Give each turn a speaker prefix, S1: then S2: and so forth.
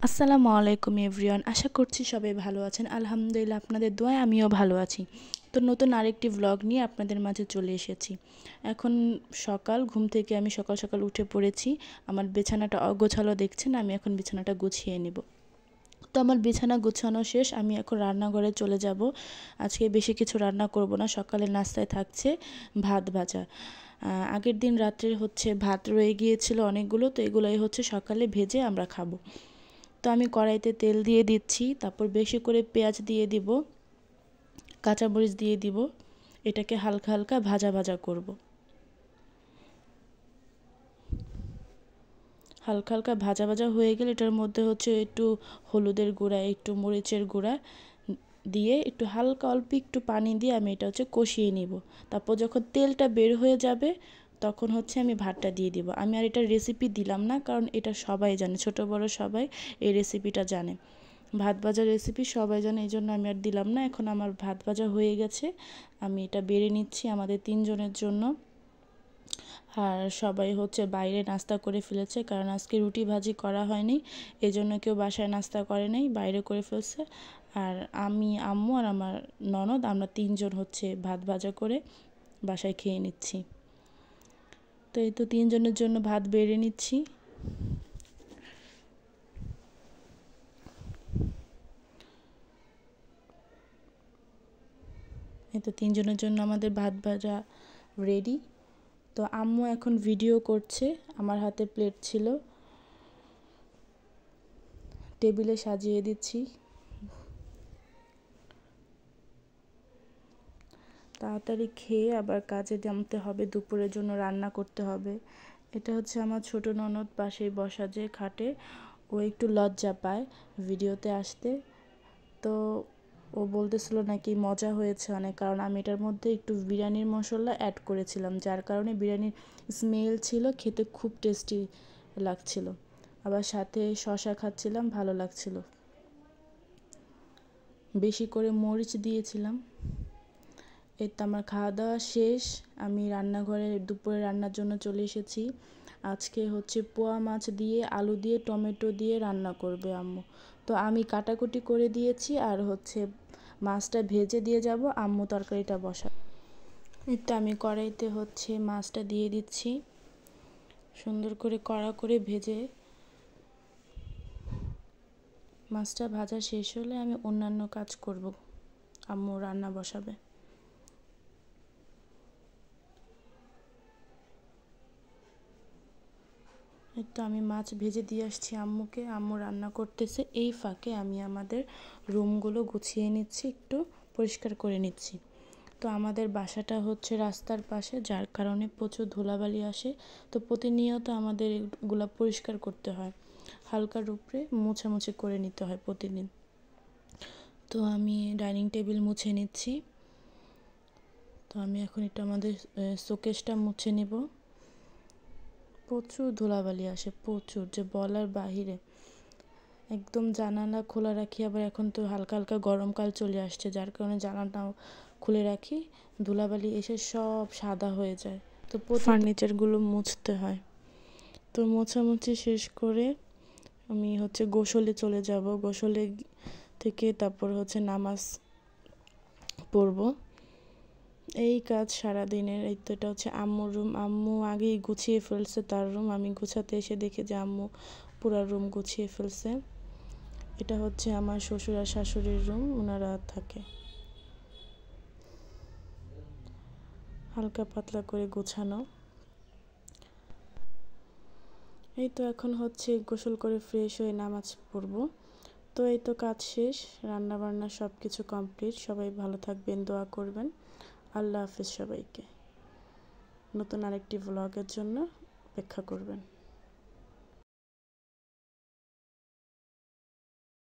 S1: আসসালামু আলাইকুম এভরিওয়ান। আশা করছি সবাই ভালো আছেন। আলহামদুলিল্লাহ আপনাদের দোয়ায় আমিও ভালো আছি। তো নতুন আরেকটি ভ্লগ নিয়ে আপনাদের মাঝে চলে এসেছি। এখন সকাল, ঘুম থেকে আমি সকাল সকাল উঠে পড়েছি। আমার বিছানাটা অগোছালো দেখছেন, আমি এখন বিছানাটা গুছিয়ে নেব। তো আমার বিছানা গুছানো শেষ, আমি এখন রান্নাঘরে চলে যাব। আজকে বেশি কিছু রান্না করব না, সকালের নাস্তায় থাকছে ভাত ভাজা। আগের দিন রাত্রে ভাত রয়ে গিয়েছিল অনেকগুলো, তো এগুলোই সকালে ভেজে আমরা খাবো। তো আমি কড়াইতে তেল দিয়ে দিচ্ছি, তারপর বেশি করে পেঁয়াজ দিয়ে দিব, কাঁচামরিচ দিয়ে দিব। এটাকে হালকা হালকা ভাজা ভাজা করব। হালকা হালকা ভাজা ভাজা হয়ে গেলে এটার মধ্যে একটু হলুদের গুঁড়া, একটু মরিচের গুঁড়া দিয়ে একটু হালকা অল্প একটু পানি দিয়ে আমি এটা কষিয়ে নিব। তারপর যখন তেলটা বের হয়ে যাবে তখন আমি ভাতটা দিয়ে দিব। আমি আর এটার রেসিপি দিলাম না, কারণ এটা সবাই জানে, ছোট বড় সবাই এই রেসিপিটা জানে। ভাত ভাজার রেসিপি সবাই জানে, এই জন্য আমি আর দিলাম না। এখন আমার ভাত ভাজা হয়ে গেছে, আমি এটা বেড়ে নিচ্ছি আমাদের 3 জনের জন্য। আর সবাই বাইরে নাস্তা করে ফেলেছে, কারণ আজকে রুটি ভাজি করা হয়নি, এই জন্য কেউ বাসায় নাস্তা করে নাই, বাইরে করে ফেলছে। আর আমি, আম্মু আর আমার ননদ, আমরা 3 জন ভাত ভাজা করে বাসায় খেয়ে নিচ্ছি। তো এই তো 3 জনের জন্য ভাত বেড়ে নিচ্ছি। এই তো 3 জনের জন্য আমাদের ভাত ভাজা রেডি। তো আম্মু এখন ভিডিও করছে, আমার হাতে প্লেট ছিল, টেবিলে সাজিয়ে দিচ্ছি। তাড়াতাড়ি খেয়ে আবার কাজে নামতে হবে, দুপুরের জন্য রান্না করতে হবে। এটা আমার ছোট ননদ, পাশেই বসা যে খাটে, ও একটু লজ্জা পায় ভিডিওতে আসতে। তো ও বলতেছিল নাকি মজা হয়েছে অনেক, কারণ আমি এটার মধ্যে একটু বিরিয়ানির মশলা অ্যাড করেছিলাম, যার কারণে বিরিয়ানির স্মেল ছিল, খেতে খুব টেস্টি লাগছিল। আবার সাথে শসা খাচ্ছিলাম, ভালো লাগছিল। বেশি করে মরিচ দিয়েছিলাম। এই তো আমার খাওয়া দাওয়া শেষ, আমি রান্নাঘরে দুপুরে রান্নার জন্য চলে এসেছি। আজকে পোয়া মাছ দিয়ে, আলু দিয়ে, টমেটো দিয়ে রান্না করবে আম্মু। তো আমি কাটাকুটি করে দিয়েছি, আর মাছটা ভেজে দিয়ে যাব, আম্মু তরকারিটা বসা। এই তো আমি কড়াইতে মাছটা দিয়ে দিচ্ছি, সুন্দর করে কড়া করে ভেজে। মাছটা ভাজা শেষ হলে আমি অন্যান্য কাজ করব, আম্মু রান্না বসাবে। এই তো আমি মাছ ভেজে দিয়ে আসছি আম্মুকে, আম্মু রান্না করতেছে। এই ফাঁকে আমি আমাদের রুমগুলো গুছিয়ে নিচ্ছি, একটু পরিষ্কার করে নিচ্ছি। তো আমাদের বাসাটা রাস্তার পাশে, যার কারণে প্রচুর ধুলাবালি আসে। তো প্রতিনিয়ত আমাদের এগুলা পরিষ্কার করতে হয়, হালকার উপরে মোছামুছি করে নিতে হয় প্রতিদিন। তো আমি ডাইনিং টেবিল মুছে নিচ্ছি। তো আমি এখন একটু আমাদের শোকেসটা মুছে নেব। প্রচুর ধুলাবালি আসে, প্রচুর, যে বলার বাহিরে। একদম জানালা খোলা রাখি, আবার এখন তো হালকা হালকা গরমকাল চলে আসছে, যার কারণে জানালাটাও খুলে রাখি, ধুলাবালি এসে সব সাদা হয়ে যায়। তো ফার্নিচারগুলো মুছতে হয়। তো মোছামুছি শেষ করে আমি গোসলে চলে যাব। গোসলে থেকে তারপর নামাজ পড়ব। এই কাজ সারাদিনের। এই তো এটা আম্মুর রুম, আম্মু আগেই গুছিয়ে ফেলছে তার রুম। আমি গুছাতে এসে দেখি যে আম্মু পুরা রুম গুছিয়ে ফেলছে। এটা আমার শ্বশুর আর শাশুড়ির রুম, ওনারা থাকে। হালকা পাতলা করে গোছানো। এই তো এখন গোসল করে ফ্রেশ হয়ে নামাজ পড়ব। তো এই তো কাজ শেষ, রান্না বান্না সব কিছু কমপ্লিট। সবাই ভালো থাকবেন, দোয়া করবেন। আল্লাহ হাফেজ সবাইকে। নতুন আরেকটি ভ্লগের জন্য অপেক্ষা করবেন।